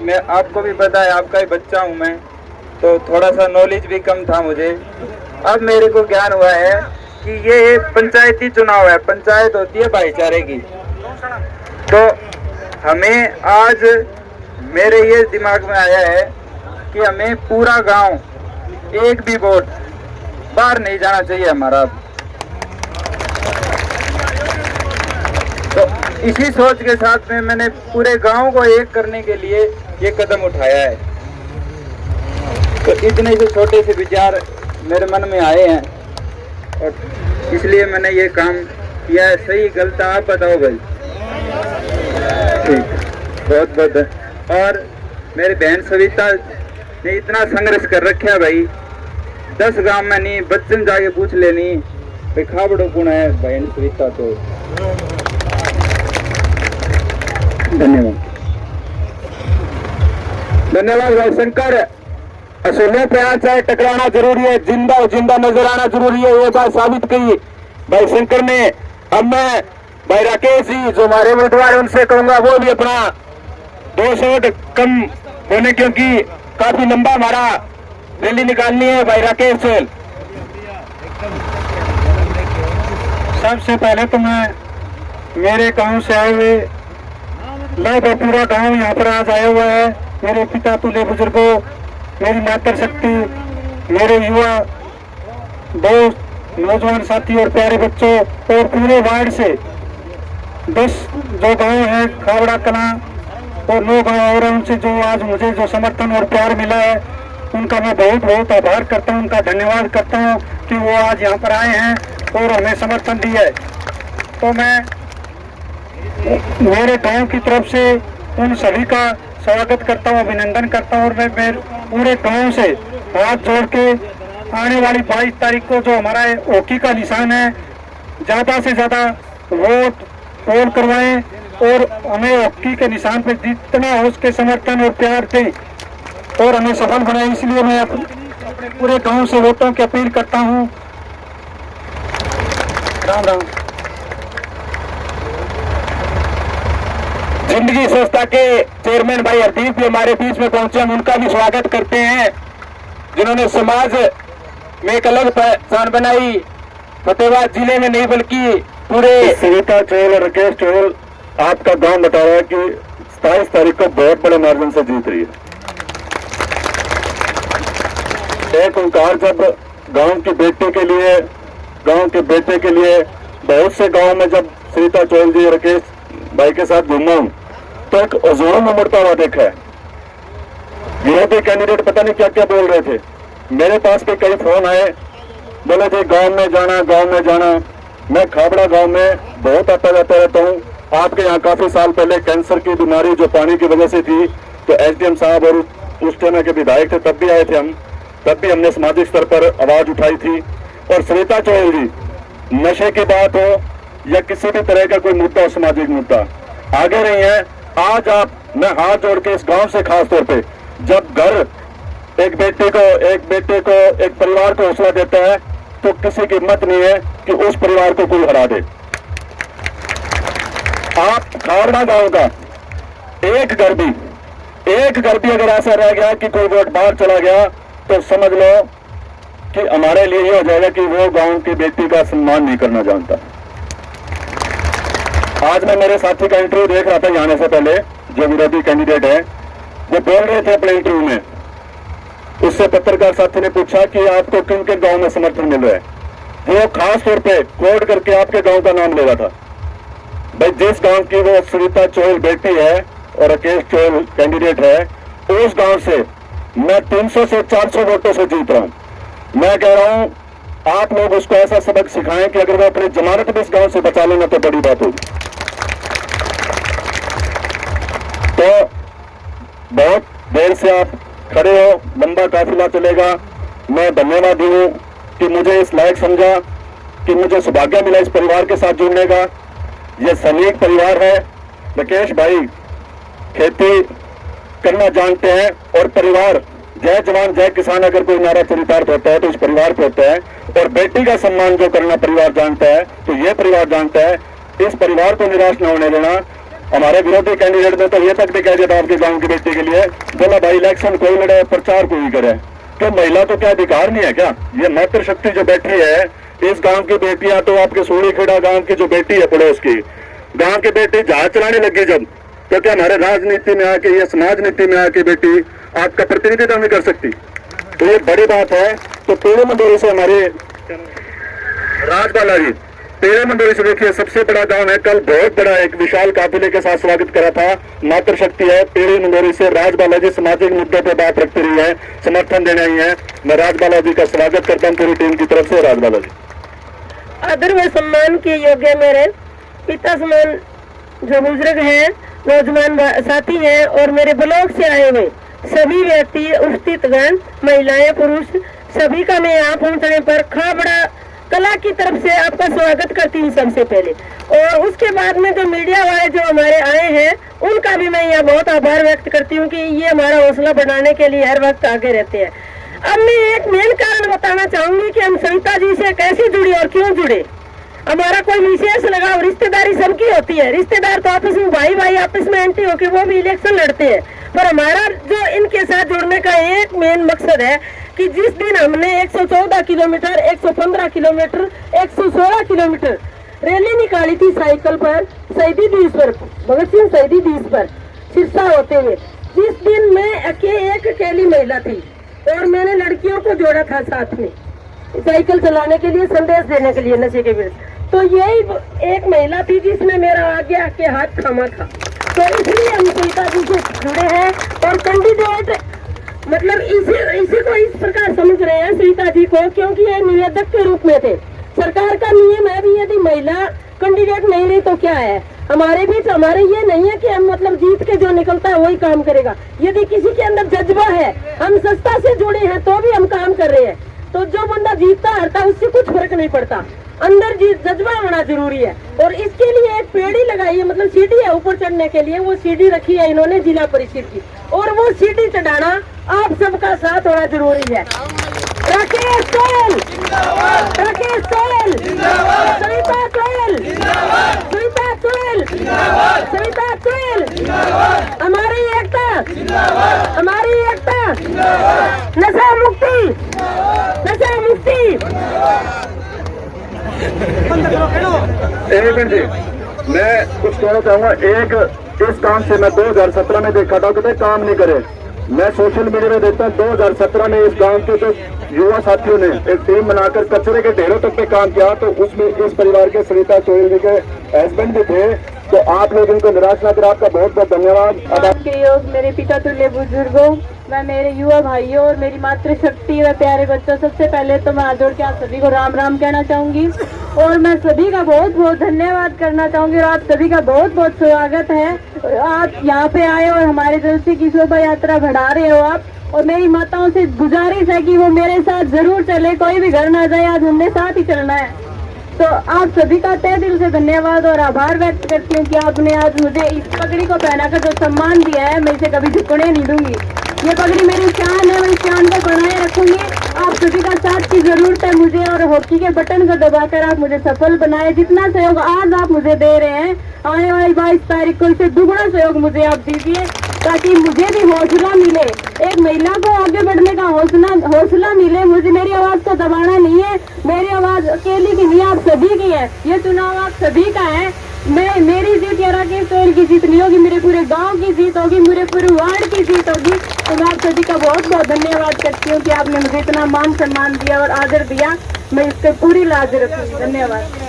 मैं आपको भी पता है, आपका ही बच्चा हूँ मैं, तो थोड़ा सा नॉलेज भी कम था मुझे। अब मेरे को ज्ञान हुआ है कि ये पंचायती चुनाव है, पंचायत होती है भाईचारे की। तो हमें आज मेरे ये दिमाग में आया है कि हमें पूरा गांव, एक भी वोट बाहर नहीं जाना चाहिए हमारा। तो इसी सोच के साथ में मैंने पूरे गांव को एक करने के लिए ये कदम उठाया है। तो इतने से छोटे से विचार मेरे मन में आए हैं और इसलिए मैंने ये काम किया है। सही गलत आप बताओ भाई। ठीक, बहुत बहुत। और मेरी बहन सविता ने इतना संघर्ष कर रखा है भाई, 10 गांव में नहीं, बच्चन जाके पूछ लेनी भाई खाबड़ो कौन है बहन सविता। तो धन्यवाद, धन्यवाद भाई शंकर। असूलों पे आज चाहे टकराना जरूरी है, जिंदा जिंदा नजर आना जरूरी है, ये बात साबित की भाई शंकर ने। अब मैं भाई राकेश जी जो हमारे उम्मीदवार है उनसे कहूंगा वो भी अपना 200 वोट कम होने, क्योंकि काफी लंबा हमारा रैली निकालनी है। भाई राकेश चल। सबसे पहले तो मैं मेरे गांव से आए हुए लगभग पूरा गांव यहाँ पर आज आया हुआ है। मेरे पिता तुल्य बुजुर्गों, मेरी मातृशक्ति, मेरे युवा दोस्त, नौजवान साथी और प्यारे बच्चों और पूरे वार्ड से 10 जो गांव है खावड़ा कलां और 9 गांव और उनसे जो आज मुझे जो समर्थन और प्यार मिला है उनका मैं बहुत बहुत आभार करता हूं, उनका धन्यवाद करता हूं कि वो आज यहाँ पर आए हैं और हमें समर्थन दिया है। तो मैं मेरे गांव की तरफ से उन सभी का स्वागत करता हूं, अभिनंदन करता हूं और मैं पूरे गांव से हाथ जोड़ के आने वाली 22 तारीख को जो हमारा हॉकी का निशान है, ज्यादा से ज्यादा वोट पोल करवाएं और हमें हॉकी के निशान पे जितना हो उसके समर्थन और प्यार दें और हमें सफल बनाएं। इसलिए मैं अपने पूरे गांव से वोटों की अपील करता हूं। राम राम। जिंदगी संस्था के चेयरमैन भाई हरदीप भी हमारे बीच में पहुंचे, हम उनका भी स्वागत करते हैं, जिन्होंने समाज में एक अलग पहचान बनाई, फतेहाबाद जिले में नहीं बल्कि पूरे। सविता चौल और राकेश चौल आपका गांव बता रहा है कि 27 तारीख को बहुत बड़े मार्जिन से जीत रही है। एक ओंकार जब गांव की बेटी के लिए, गांव के बेटे के लिए बहुत से गांव में जब सविता चौल जी राकेश भाई के साथ घूमा हूं तो एक जोरों में मुड़ता हुआ देखा है। विरोधी कैंडिडेट पता नहीं क्या क्या बोल रहे थे, मेरे पास भी कई फोन आए, बोले थे गांव में जाना, गांव में जाना। मैं खाबड़ा गांव में बहुत आता जाता रहता हूं। आपके यहाँ काफी साल पहले कैंसर की बीमारी जो पानी की वजह से थी तो एसडीएम साहब और उस समय के विधायक थे, तब भी आए थे हम, तब भी हमने सामाजिक स्तर पर आवाज उठाई थी। और सविता चौल जी, नशे की बात हो या किसी भी तरह का कोई मुद्दा हो, सामाजिक मुद्दा, आगे रही है। आज आप, मैं हाथ जोड़ के इस गांव से खास तौर पे, जब घर एक बेटे को, एक परिवार को हौसला देता है तो किसी की हिम्मत नहीं है कि उस परिवार को कोई हरा दे। आप खावड़ा गांव का एक घर भी अगर ऐसा रह गया कि कोई वोट बाहर चला गया तो समझ लो कि हमारे लिए ये हो जाएगा कि वो गांव की बेटी का सम्मान नहीं करना जानता। आज मैं मेरे साथी का इंटरव्यू देख रहा था जाने से पहले, जो विरोधी कैंडिडेट है, वो बोल रहे थे अपने इंटरव्यू में, उससे पत्रकार साथी ने पूछा कि आपको किन किन गांव में समर्थन मिल रहा है। वो खास तौर पे कोड करके आपके गांव का नाम ले रहा था। भाई जिस गांव की वो सविता चौल बेटी है और राकेश चौल कैंडिडेट है, उस गांव से मैं 300 से 400 वोटों से जीत रहा हूं। मैं कह रहा हूं आप लोग उसको ऐसा सबक सिखाएं कि अगर वो अपनी जमानत भी इस गांव से बचा लेना तो बड़ी बात होगी। तो बहुत देर से आप खड़े हो, लंबा काफिला चलेगा। मैं धन्यवाद हूं कि मुझे इस लायक समझा, कि मुझे सौभाग्य मिला इस परिवार के साथ जुड़ने का। ये सैनिक परिवार है। राकेश भाई खेती करना जानते हैं और परिवार जय जवान जय किसान अगर कोई नारा चरितार्थ होता है तो इस परिवार पे होता है। और बेटी का सम्मान जो करना परिवार जानता है तो ये परिवार जानता है। इस परिवार को निराश न होने देना। हमारे विरोधी कैंडिडेट ने तो ये तक भी कह दिया था आपके गांव की बेटी के लिए, बोला भाई इलेक्शन कोई लड़े, प्रचार कोई करे। तो महिला तो क्या अधिकार नहीं है क्या? ये मातृशक्ति जो बैठी है, इस गांव की बेटियां तो आपके सोड़ीखेड़ा गांव की जो बेटी है पड़ोस की, गांव की बेटी जहाज चलाने लगी जब, तो क्या हमारे राजनीति में आके, ये समाज नीति में आके बेटी आपका प्रतिनिधित्व नहीं कर सकती? तो ये बड़ी बात है। तो पेड़े मंडोरी से हमारे राजबाला जी, पेड़े मंडोरी से देखिए सबसे बड़ा गांव है, कल बहुत बड़ा एक विशाल काफिले के साथ स्वागत करा था। मातृशक्ति है पेड़े मंडोरी से, राजबाला जी सामाजिक मुद्दों पर बात रखती रही है, समर्थन देने आई है। मैं राजबाला जी का स्वागत करता हूँ पूरी टीम की तरफ से। राजबाला जी, आदर व सम्मान के योग्य मेरे पिता समान जो बुजुर्ग हैं, नौजवान साथी हैं और मेरे ब्लॉक से आए हुए सभी व्यक्ति, उपस्थितगण, महिलाएं, पुरुष, सभी का मैं यहाँ पहुँचने पर खाबड़ा कला की तरफ से आपका स्वागत करती हूँ सबसे पहले। और उसके बाद में जो मीडिया वाले जो हमारे आए हैं उनका भी मैं यहाँ बहुत आभार व्यक्त करती हूँ कि ये हमारा हौसला बढ़ाने के लिए हर वक्त आगे रहते हैं। अब मैं एक मेन कारण बताना चाहूंगी कि हम सविता जी से कैसे जुड़े और क्यों जुड़े। हमारा कोई विशेष लगाव, रिश्तेदारी सबकी होती है, रिश्तेदार तो आपस में भाई भाई आपस में एंटी होकर वो भी इलेक्शन लड़ते हैं, पर हमारा जो इनके साथ जुड़ने का एक मेन मकसद है कि जिस दिन हमने 114 किलोमीटर, 115 किलोमीटर, 116 किलोमीटर रैली निकाली थी साइकिल पर, शहीदी दिवस पर, भगत सिंह शहीदी दिवस पर सिरसा होते हुए, जिस दिन मैं एक अकेली महिला थी और मैंने लड़कियों को जोड़ा था साथ में साइकिल चलाने के लिए, संदेश देने के लिए नशे के विरुद्ध, तो यही एक महिला थी जिसने मेरा आगे आके हाथ थामा था। तो इसलिए हम सविता जी से जुड़े हैं और कैंडिडेट मतलब इसी को इस प्रकार समझ रहे हैं सविता जी को, क्योंकि ये निवेदक के रूप में थे। सरकार का नियम है भी यदि महिला कैंडिडेट नहीं रही तो क्या है, हमारे बीच हमारे ये नहीं है कि हम मतलब जीत के जो निकलता है वही काम करेगा। यदि किसी के अंदर जज्बा है, हम सत्ता से जुड़े हैं तो भी हम काम कर रहे हैं, तो जो बंदा जीतता हारता उससे कुछ फर्क नहीं पड़ता, अंदर जज्बा होना जरूरी है। और इसके लिए एक पेड़ी लगाई है, मतलब सीढ़ी है ऊपर चढ़ने के लिए, वो सीढ़ी रखी है इन्होंने जिला परिषद की, और वो सीढ़ी चढ़ाना आप सबका साथ होना जरूरी है। राकेश गोयल, राकेश गोयल, सविता गोयल, सविता गोयल, सविता गोयल, हमारी एकता, हमारी एकता, नशा मुक्ति, नशा मुक्ति। एक मिनट जी, मैं कुछ कहना चाहूंगा। एक इस काम से मैं 2017 में देखा था कि काम नहीं करे, मैं सोशल मीडिया में देखता हूँ 2017 में इस गांव के जो युवा साथियों ने एक टीम बनाकर कचरे के ढेरों तक पे काम किया, तो उसमें इस परिवार के सविता चोइल जी के हस्बैंड भी थे। तो आप लोग इनको निराश न करें, आपका बहुत बहुत धन्यवाद। आपके योग मेरे पिता तुल्य बुजुर्गों व मेरे युवा भाइयों और मेरी मातृशक्ति व प्यारे बच्चों, सबसे पहले तो मैं हाथ जोड़ के आप सभी को राम राम कहना चाहूंगी और मैं सभी का बहुत बहुत धन्यवाद करना चाहूंगी और आप सभी का बहुत बहुत स्वागत है। आप यहाँ पे आए और हमारे जलसे की शोभा यात्रा बढ़ा रहे हो आप, और मेरी माताओं से गुजारिश है कि वो मेरे साथ जरूर चले, कोई भी घर ना जाए, आज हमने साथ ही चलना है। तो आप सभी का तहे दिल से धन्यवाद और आभार व्यक्त करती हूँ कि आपने आज मुझे इस पगड़ी को पहनाकर जो सम्मान दिया है, मैं इसे कभी झुकने नहीं दूंगी। ये पगड़ी मेरी शान है, मैं इस शान को बनाए रखूंगी। आप सभी का साथ की जरूरत है मुझे, और हॉकी के बटन को दबाकर आप मुझे सफल बनाए। जितना सहयोग आज आप मुझे दे रहे हैं, आने वाली 22 तारीख को इससे दुगुना सहयोग मुझे आप दीजिए, ताकि मुझे भी हौसला मिले, एक महिला को आगे बढ़ने का हौसला मिले। मुझे मेरी आवाज को दबाना नहीं है, मेरी आवाज अकेली की नहीं, आप सभी की है, ये चुनाव आप सभी का है। मेरी जीत या राकेश गोयल की जीत नहीं होगी, मेरे पूरे गांव की जीत होगी, मेरे पूरे वार्ड की जीत होगी। तो मैं आप सभी का बहुत बहुत धन्यवाद करती हूँ कि आपने मुझे इतना मान सम्मान दिया और आदर दिया, मैं इससे पूरी लाज रखूंगी। धन्यवाद।